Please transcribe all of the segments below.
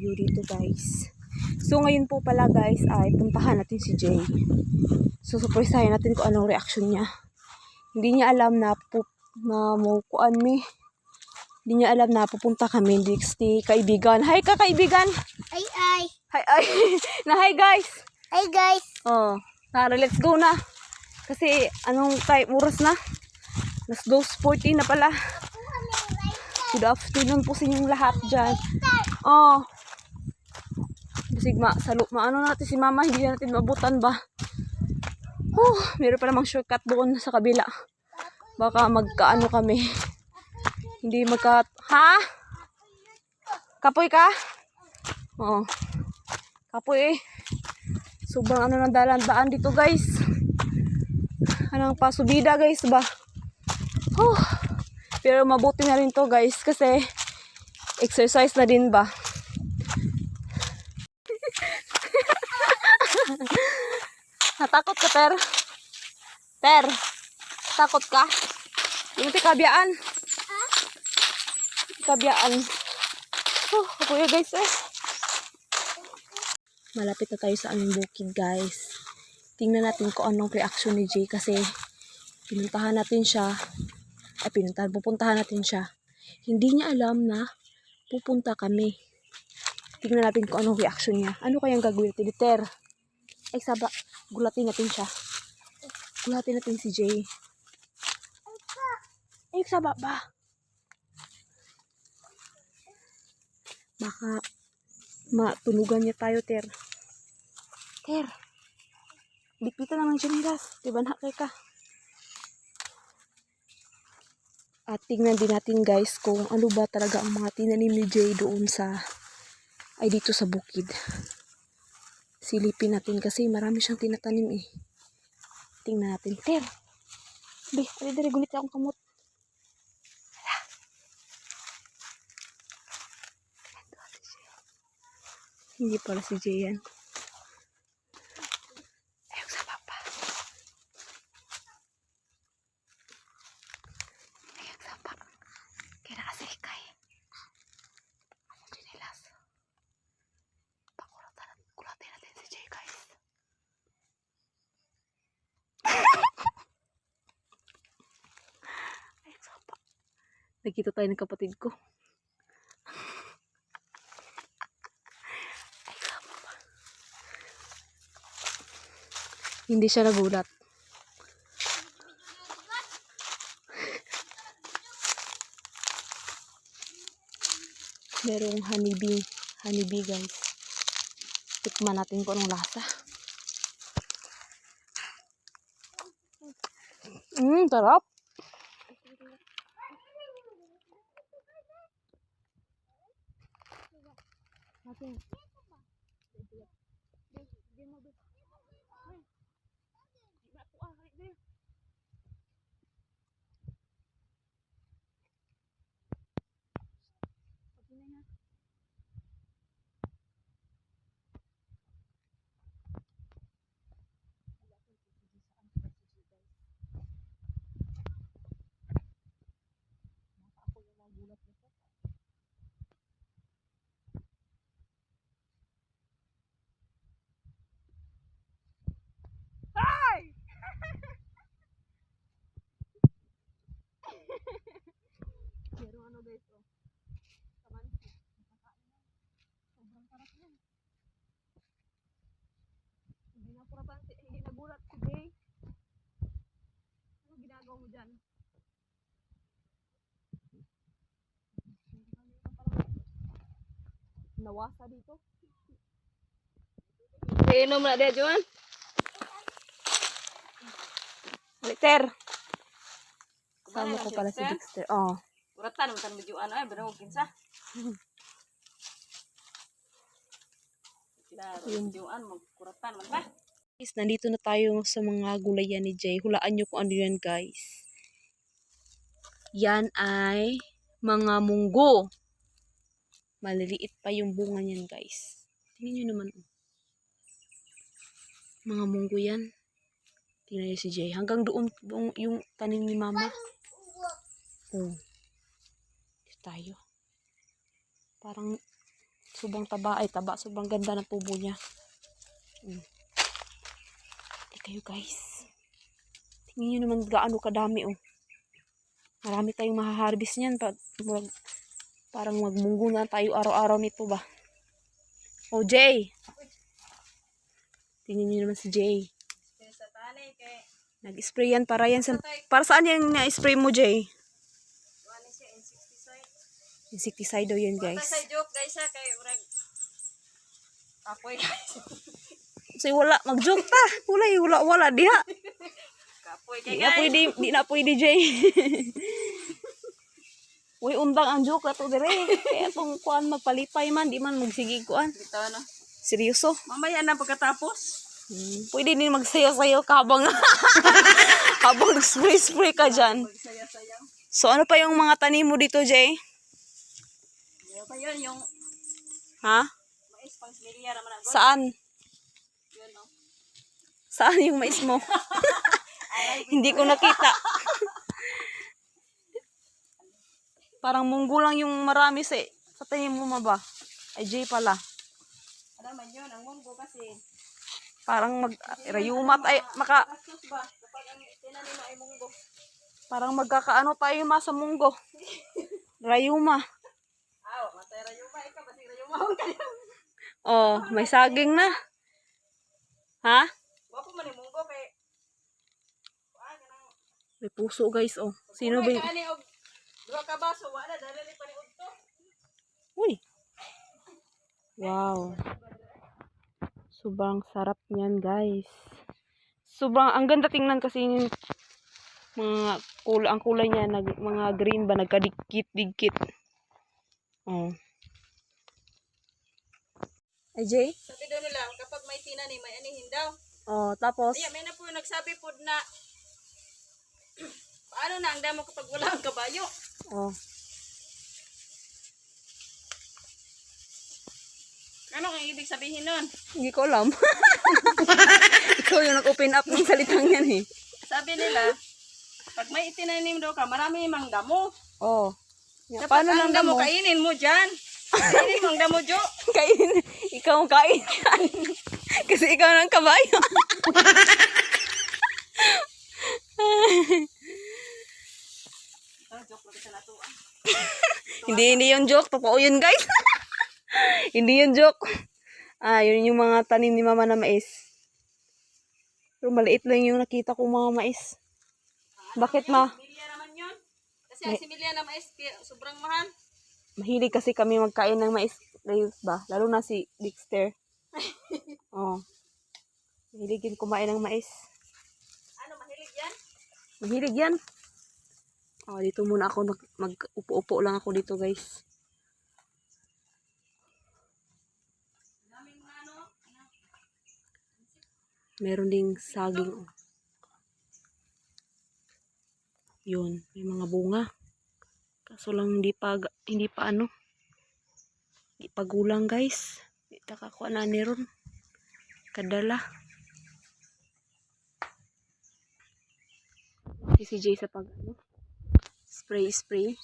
view dito guys. So ngayon po pala guys ay puntahan natin si Jay. So surprisehin natin kung anong reaction niya. Hindi niya alam na hindi niya alam na pupunta kami ni kaibigan. Hi ka kaibigan! Ay, ay. Hi ay! Na hi guys! Hi, guys. Oh, tara let's go na. Kasi anong oras na? Let's go 14 na pala. Good afternoon po sa inyong lahat dyan. Oh. Sigma, maano natin si mama, hindi natin mabutan ba? Meron pa namang shortcut doon sa kabila. Baka magkaano kami. Hindi ha? Kapoy ka? Oo. Kapoy eh. Sobrang ano ng daan dito guys. Anong pasubida guys ba? Pero mabuti na rin to guys kasi exercise na din ba? Natakot ka, Ter? Ter, takot ka? Yung kabiyaan. Kabiyaan. Kuya guys eh. Malapit na tayo sa aming bukid guys. Tingnan natin kung anong reaction ni Jay kasi pupuntahan natin siya. Hindi niya alam na pupunta kami. Tingnan natin kung anong reaction niya. Ano kayang gagawin natin? Ter, ay saba, gulatin natin siya. Gulatin natin si Jay. Ay saba ba? Baka matunugan niya tayo, Ter. Ter, bitbitan naman siya nilas. Diba na ka? At tingnan din natin guys kung ano ba talaga ang mga tinanim ni Jay doon dito sa bukid. Silipin natin kasi marami siyang tinatanim eh. Tingnan natin. Ter! Dari gulit akong kamot. Hindi pala si Jay yan. Ayaw sa papa. Ayaw sa papa. Kaya nakasikay. Ang chinilas. Kulatin natin si Jay guys. Ayaw sa papa. Nagkita tayo ng kapatid ko. Hindi siya nagulat. Merong honeybee guys. Tikman natin kung anong lasa. Sarap. Merong ano guys oh. Kamansi. Sobrang sarap yan. Hindi nagulat si Jay. Ano ginagawa mo dyan? Nawasa dito. Inom na dia Juan. Dexter. Sama ko pala si Dexter. Oh. Kuratan mo Juan ay berang kinsa. Yung Juan mo kuratan man ba? Guys, nandito na tayo sa mga gulayan ni Jay. Hulaan nyo kung ano yan guys. Yan ay mga munggo. Maliliit pa yung bunga niyan guys. Tingnan nyo naman. Mga munggo yan. Tingnan nyo si Jay. Hanggang doon yung tanim ni mama. Oh. Dito tayo. Parang Sobrang taba. Ay, taba. Sobrang ganda ng tubo niya. Hindi kayo guys. Tingnan nyo naman gaano kadami oh. Marami tayong mahaharvest niyan. Parang magmunggo na tayo araw-araw nito ba. Oh, Jay. Tingnan nyo naman si Jay. Sa tanay kay Nag-spray yan para yan sa... Para saan yung na-spray mo, Jay? wala siya insecticide. Insecticide daw yan, Guys. guys. Sa joke guys ha kay urag. Apoy guys. So, wala. Mag-joke ta. Wala. Diha. Kapoy Di kay na guys. pwede, di na pwede, Jay. Uy, undang ang joke na to, dire. Kaya itong kuan magpalipay man, di man magsigig kuan. Dito na. Seryoso. Mamaya na pagkatapos. Pwede din magsayo-sayo ka habang habang spray ka dyan. Magsaya-sayang. So, ano pa yung mga tanim mo dito, Jay? Ano pa yun yung Ha? mais pang silya naman ako. Saan? Yun no. Saan yung mais mo? Hindi ko nakita. Parang munggo lang yung marami sa tanim mo ba? Ay, Jay pala. Ano man yun, ang munggo kasi. Parang rayumat ay maka Gastos ba? Kapag ang tinanim ay munggo. parang magkakaano tayo sa munggo. Rayuma. Aw, matay rayuma ikaw kasi rayuma hon kayo. Oh, may saging na. Ha? Wapo man yung munggo kay May puso guys, oh. Sino ba Uy, yung... kaani og duha ka baso wala dali pa ni udto. Uy. Wow. Sobrang sarap niyan, guys. Ang ganda tingnan kasi yung mga ang kulay niya, mga green ba, nagkadikit-dikit. Oh. Ay, Jay? Sabi daw nila kapag may tinanim may anihin daw. Oh, tapos? Ay, may na po nagsabi po na paano na ang damo kapag wala ang kabayo? Oh. Ano ang ibig sabihin nun? Hindi ko alam. Ikaw yung nag-open up ng salitang yan eh. Sabi nila, pag may itinanim daw ka, marami mang damo. Oh. Dapat Paano ang lang damo damo? kainin mo dyan. Kainin mo ang damo, Jo. Kain. Ikaw ang kain yan. Kasi ikaw ng kabayo. Joke lang sa nato. Hindi yun joke. Totoo yun, guys. Hindi yun joke. Yun yung mga tanim ni mama na mais. Pero maliit lang yung nakita kong mga mais. Bakit ma? Similya naman yun. Kasi ang similya na mais, sobrang mahal. Mahilig kasi kami magkain ng mais. Guys ba? Lalo na si Dexter. Oh. Mahilig yun kumain ng mais. Ano, mahilig yan? Mahilig yan. Oh, dito muna ako mag-upo-upo lang ako dito, guys. Daming mga ano, Meron ding saging. Oh. Yun, may mga bunga. Kaso lang hindi pa ano. Hindi pa gulang, guys. Hindi takakuha na ni ron. Kadala. Si Jay sa pag ano. Spray.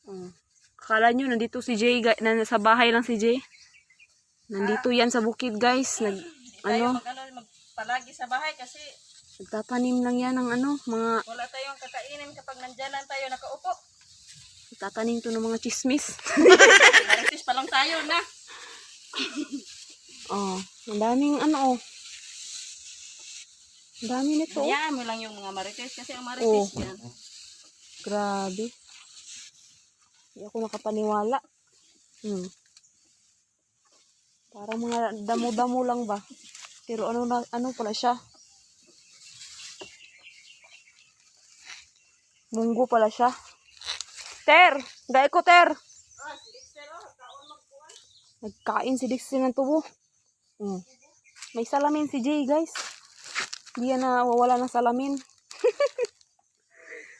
Oh. Akala nyo, nandito si Jay, sa bahay lang si Jay. Nandito yan sa bukid, guys. tayo magpalagi sa bahay kasi Nagtatanim lang yan ng ano, mga, wala tayong kakainin kapag nandyan lang tayo nakaupo. nagtatanim to ng mga chismis. Maritis pa lang tayo na. Oh, ang daming ano, oh. Ang dami nito. Oh. Hayaan mo lang yung mga marites kasi ang marites Oh. yan. Grabe. Hindi ako nakapaniwala. Parang mga damo-damo lang ba? Pero ano pala siya? Munggo pala siya. Ter! Gaya ko, Ter! Si Dexter, kaon magkuhan. Nagkain si Dixie ng tubo. May salamin si Jay, guys. Hindi yan nawawala ng salamin.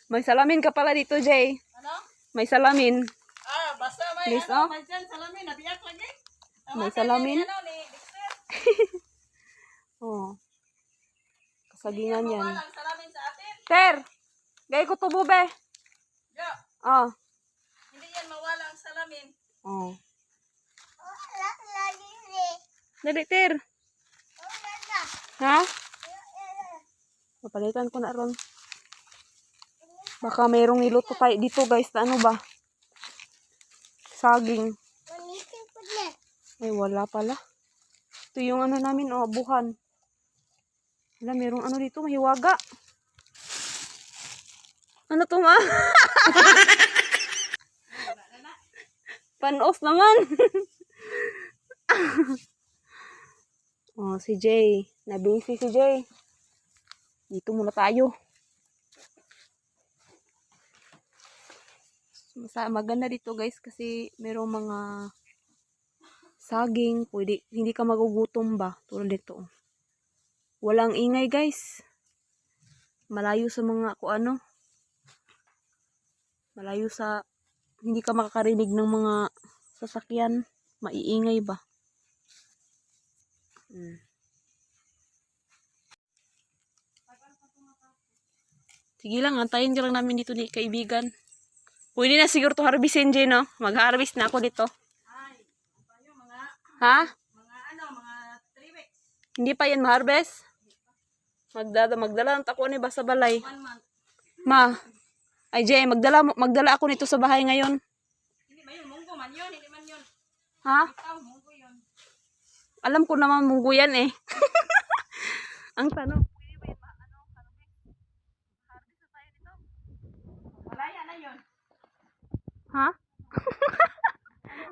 May salamin ka pala dito, Jay. Ano? May salamin. Basta may Please, oh. may dyan salamin, nabiyak lagi. May salamin. Ni Dexter. Oh. Kasagingan yan. Walang salamin sa atin. Ter! Gaya ko tubo, be. Jo, Oh. hindi yan mawala ang salamin. Oh. Dali, Ter. Ha? Papalitan ko na ron. Baka mayroong niluto tayo dito guys na ano ba? Saging. Ay, wala pala. Ito yung ano namin, oh, abuhan. Wala, mayroong ano dito, mahiwaga. Ano to, ma? Panos naman. Oh, si Jay. Nabisi si Jay. Dito muna tayo. Maganda dito guys kasi mayroong mga saging. Pwede, hindi ka magugutom ba? Tulad dito. Walang ingay guys. Malayo sa mga kung ano. Malayo sa hindi ka makakarinig ng mga sasakyan. Maiingay ba? Sige lang, antayin ka lang namin dito ni kaibigan. Pwede na siguro to harvestin, Jay, no? Mag-harvest na ako dito. Ay, tayo mga Ha? mga 3 weeks. Hindi pa yan ma-harvest? Magdala ng tako ni ba sa balay? 1 month. Ma. Ay, Jay, magdala ako nito sa bahay ngayon. Hindi ba yun? Munggo man yun. Hindi man yun. Ha? Ikaw, munggo yun. Alam ko naman munggo yan eh. Ang tanong, pwede ba yung harvest? Harvest na tayo dito? Malaya na yun. Ha?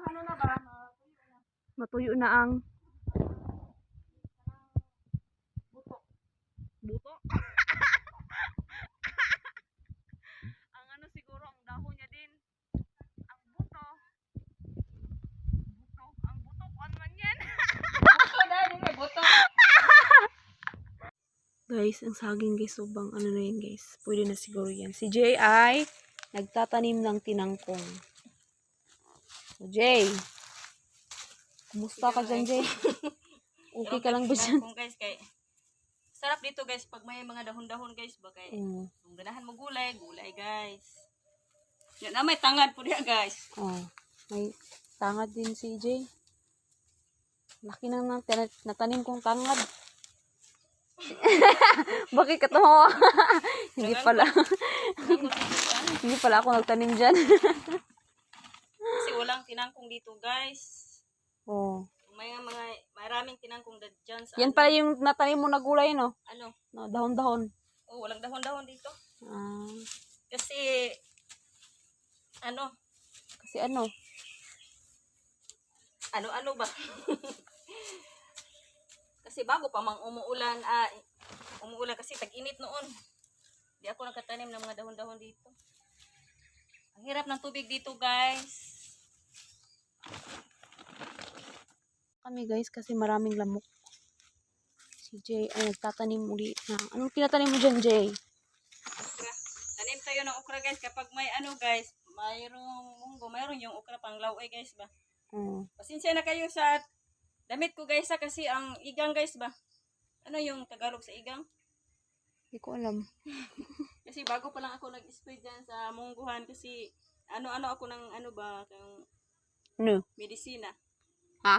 Ano na ba? Matuyo na ang Buto. buto. Ang ano siguro, ang dahon niya din. Ang buto. Ang buto, kuan man yan. Buto dahil may buto. Guys, ang saging guys, subang ano na yan guys. Pwede na siguro yan. Si Jay ay nagtatanim ng tinangkong. So, Jay. Kumusta ka dyan, Jay? Okay ka lang ba dyan? Kung guys, kay sarap dito guys pag may mga dahon-dahon guys ba kay kung ganahan mo gulay guys. Yan na may tangad po diya guys. Oh, may tangad din si Jay. Laki na natanim kong tangad. Bakit ka tumawa? Hindi pala. Hindi pala ako nagtanim dyan. Kasi walang tinangkong dito guys. Oh. May maraming tinangkong dyan sa Yan pala yung natanim mo na gulay, no? ano. No, dahon-dahon. Oh, walang dahon-dahon dito. Ah, Kasi ano kasi ano? ano ba? Kasi bago pa mang umuulan, umuulan kasi tag-init noon. Di ako nakatanim ng mga dahon-dahon dito. Ang hirap ng tubig dito, guys. Kami guys, kasi maraming lamok. Si Jay ay nagtatanim uli na. Anong tinatanim mo dyan, Jay? Okra. Tanim tayo ng okra, guys. Kapag may ano, guys, mayroong munggo, mayroong yung okra pang laway, guys ba? Pasensya na kayo sa damit ko, guys, kasi ang igang, guys ba? Ano yung Tagalog sa igang? Hindi ko alam. Kasi bago pa lang ako nag-spray dyan sa mungguhan kasi ano-ano ako ng ano ba, kang Ano? medisina. Ha?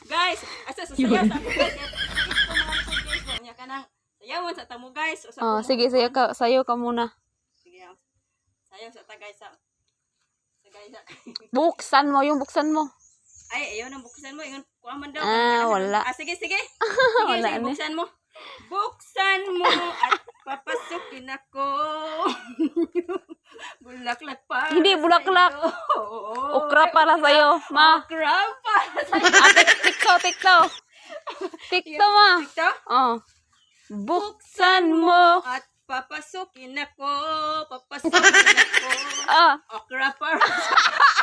Guys, asa sa sayaw sa ako guys. Ito mga po guys, ba niya kanang sayawan sa tamo guys. O sa Oh, tamo. sige, sayo ka muna. Sige. Sayaw sa ta guys sa guys. Buksan mo, yung buksan mo. Ay, ayaw nang buksan mo, yung kuha man daw. Wala. Sige, sige. Sige, Wala sige, na. buksan mo. Buksan mo at papasukin ako. Bulaklak pa. Hindi, bulaklak. Okra para sa'yo, ma. Okra para sa'yo. Tikto. Tikto, ma. Ito? Oh. Buksan mo. At papasukin ako. Papasukin ako. Ah. Okra para sa'yo.